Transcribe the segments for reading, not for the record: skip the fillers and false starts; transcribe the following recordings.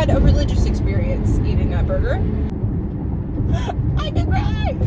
had a religious experience eating that burger. I could cry.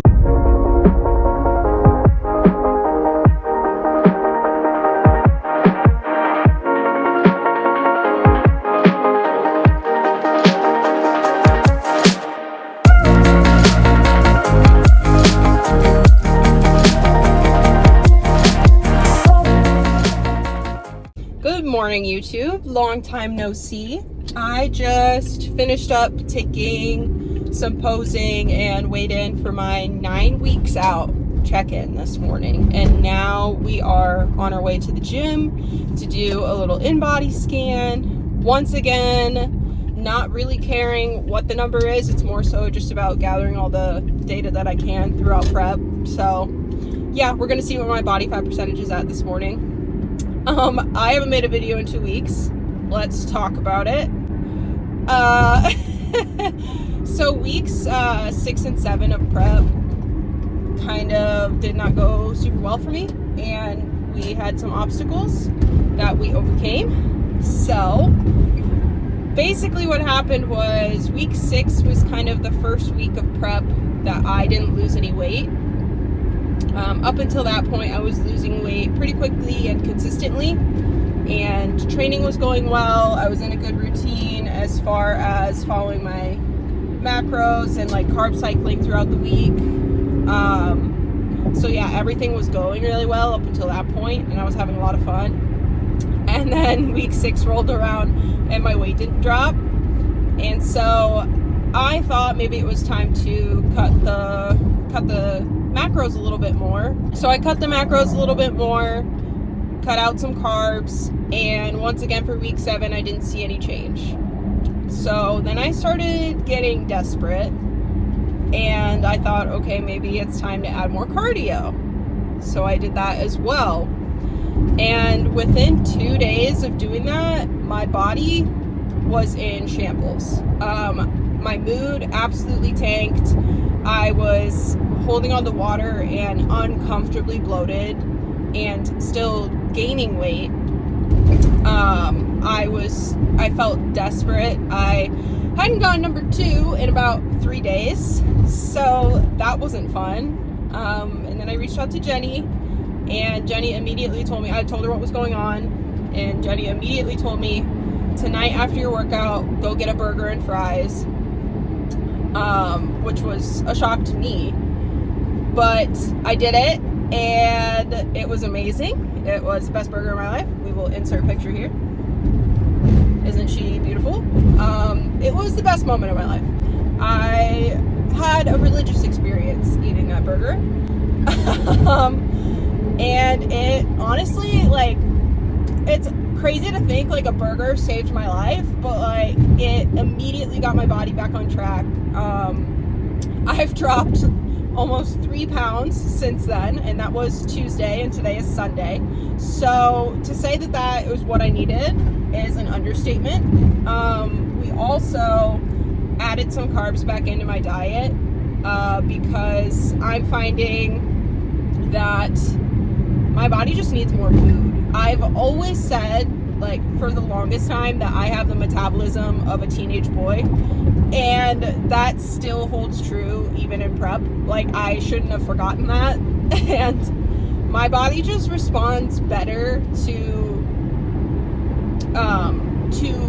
Good morning, YouTube. Long time no see. I just finished up taking some posing and weighed in for my 9 weeks out check-in this morning. And now we are on our way to the gym to do a little Inbody scan. Once again, not really caring what the number is. It's more so just about gathering all the data that I can throughout prep. So yeah, we're gonna see what my body fat percentage is at this morning. I haven't made a video in 2 weeks. Let's talk about it. So weeks 6 and 7 of prep kind of did not go super well for me, and we had some obstacles that we overcame. So basically what happened was week 6 was kind of the first week of prep that I didn't lose any weight. Up until that point, I was losing weight pretty quickly and consistently, and training was going well. I was in a good routine as far as following my macros and like carb cycling throughout the week. So yeah, everything was going really well up until that point, and I was having a lot of fun. And then week 6 rolled around and my weight didn't drop, and so I thought maybe it was time to cut the macros a little bit more. So I cut the macros a little bit more, cut out some carbs, and once again for week 7 I didn't see any change. So then I started getting desperate, and I thought, okay, maybe it's time to add more cardio. So I did that as well, and within 2 days of doing that, my body was in shambles. My mood absolutely tanked. I was holding on to water and uncomfortably bloated and still gaining weight. I felt desperate. I hadn't gone number 2 in about 3 days, so that wasn't fun. And then I reached out to Jenny, and Jenny immediately told me, I told her what was going on, and Jenny immediately told me, tonight after your workout, go get a burger and fries, which was a shock to me. But I did it, and it was amazing. It was the best burger of my life. We will insert a picture here. Isn't she beautiful? It was the best moment of my life. I had a religious experience eating that burger. And it honestly, like, it's crazy to think like a burger saved my life, but like it immediately got my body back on track. I've dropped almost 3 pounds since then, and that was Tuesday, and today is Sunday. So to say that was what I needed is an understatement. We also added some carbs back into my diet because I'm finding that my body just needs more food. I've always said, like, for the longest time, that I have the metabolism of a teenage boy, and that still holds true even in prep. Like, I shouldn't have forgotten that. And my body just responds better to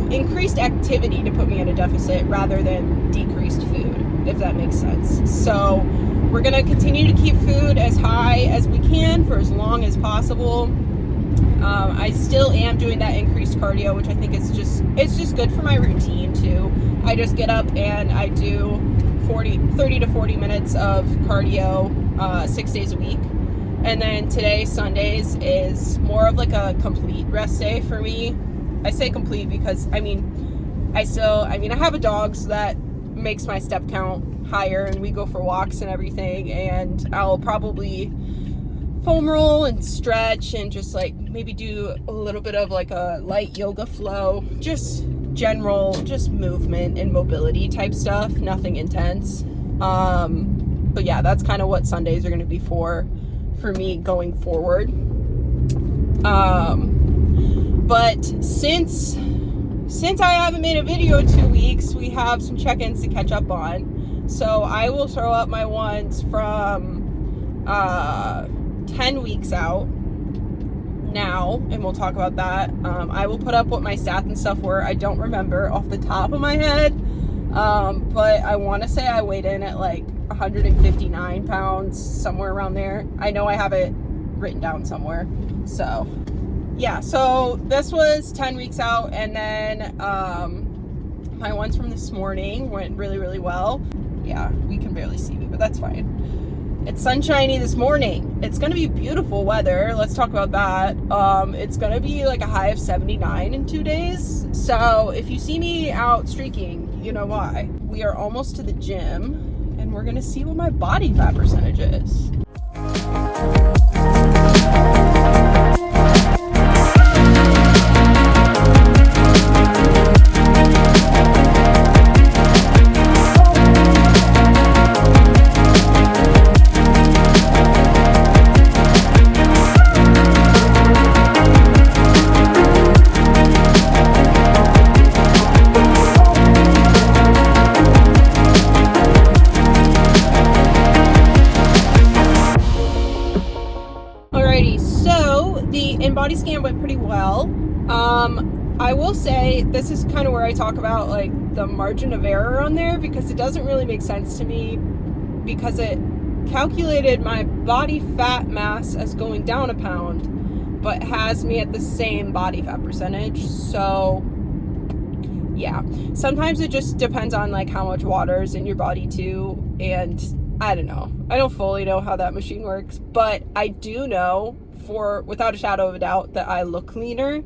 increased activity to put me in a deficit rather than decreased food, if that makes sense. So we're gonna continue to keep food as high as we can for as long as possible. I still am doing that increased cardio, which I think it's just good for my routine too. I just get up and I do 30 to 40 minutes of cardio 6 days a week. And then today, Sundays, is more of like a complete rest day for me. I say complete because I have a dog, so that makes my step count higher, and we go for walks and everything, and I'll probably foam roll and stretch and just like maybe do a little bit of like a light yoga flow, just general, just movement and mobility type stuff, nothing intense. But yeah, that's kind of what Sundays are going to be for me going forward. But since since I haven't made a video in 2 weeks, we have some check-ins to catch up on. So I will throw up my ones from 10 weeks out now, and we'll talk about that. I will put up what my stats and stuff were. I don't remember off the top of my head, but I want to say I weighed in at like 159 pounds, somewhere around there. I know I have it written down somewhere. So yeah, so this was 10 weeks out, and then my ones from this morning went really, really well. Yeah, we can barely see me, but that's fine. It's sunshiny this morning. It's gonna be beautiful weather. Let's talk about that. It's gonna be like a high of 79 in 2 days. So if you see me out streaking, you know why. We are almost to the gym, and we're gonna see what my body fat percentage is. Inbody scan went pretty well. I will say this is kind of where I talk about like the margin of error on there, because it doesn't really make sense to me, because it calculated my body fat mass as going down a pound, but has me at the same body fat percentage. So yeah, sometimes it just depends on like how much water is in your body too, and I don't know. I don't fully know how that machine works, but I do know without a shadow of a doubt that I look leaner.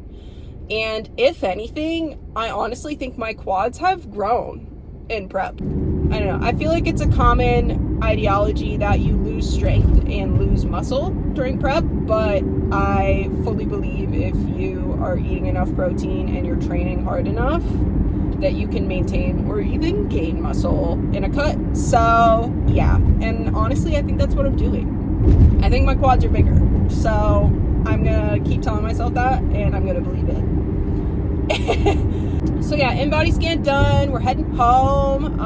And if anything, I honestly think my quads have grown in prep. I don't know. I feel like it's a common ideology that you lose strength and lose muscle during prep, but I fully believe if you are eating enough protein and you're training hard enough, that you can maintain or even gain muscle in a cut. So yeah, and honestly, I think that's what I'm doing. I think my quads are bigger. So I'm gonna keep telling myself that, and I'm gonna believe it. So yeah, Inbody scan done. We're heading home.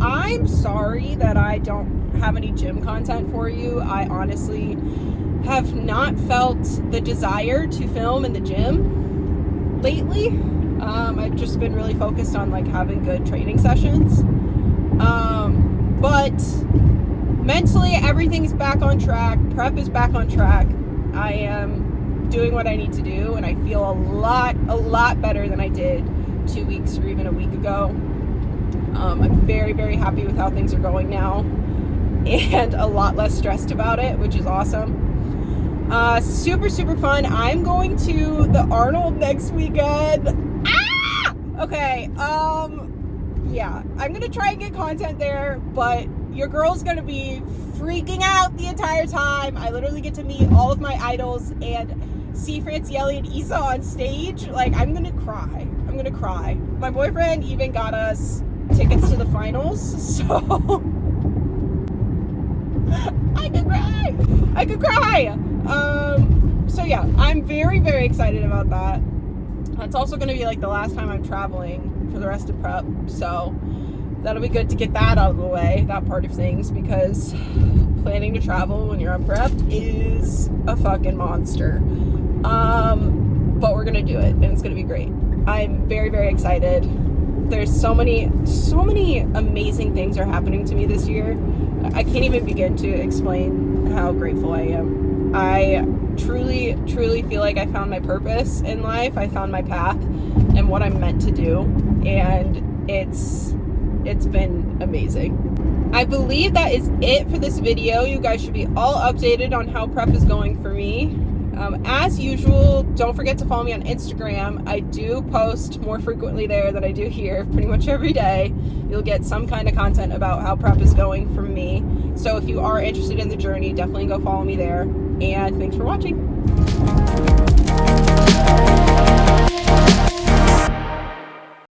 I'm sorry that I don't have any gym content for you. I honestly have not felt the desire to film in the gym lately. I've just been really focused on like having good training sessions. But mentally, everything's back on track. Prep is back on track. I am doing what I need to do, and I feel a lot better than I did 2 weeks or even a week ago. I'm very, very happy with how things are going now, and a lot less stressed about it, which is awesome. Super, super fun. I'm going to the Arnold next weekend. Okay, yeah, I'm gonna try and get content there, but your girl's gonna be freaking out the entire time. I literally get to meet all of my idols and see Francielli and Issa on stage. Like, I'm gonna cry. I'm gonna cry. My boyfriend even got us tickets to the finals, so I could cry. So yeah, I'm very, very excited about that. That's also gonna be like the last time I'm traveling for the rest of prep, so that'll be good to get that out of the way, that part of things, because planning to travel when you're on prep is a fucking monster. But we're gonna do it, and it's gonna be great. I'm very, very excited. There's so many amazing things are happening to me this year. I can't even begin to explain how grateful I am. I truly, truly feel like I found my purpose in life. I found my path and what I'm meant to do, and it's been amazing. I believe that is it for this video. You guys should be all updated on how prep is going for me. As usual, don't forget to follow me on Instagram. I do post more frequently there than I do here, pretty much every day. You'll get some kind of content about how prep is going from me. So if you are interested in the journey, definitely go follow me there. And thanks for watching.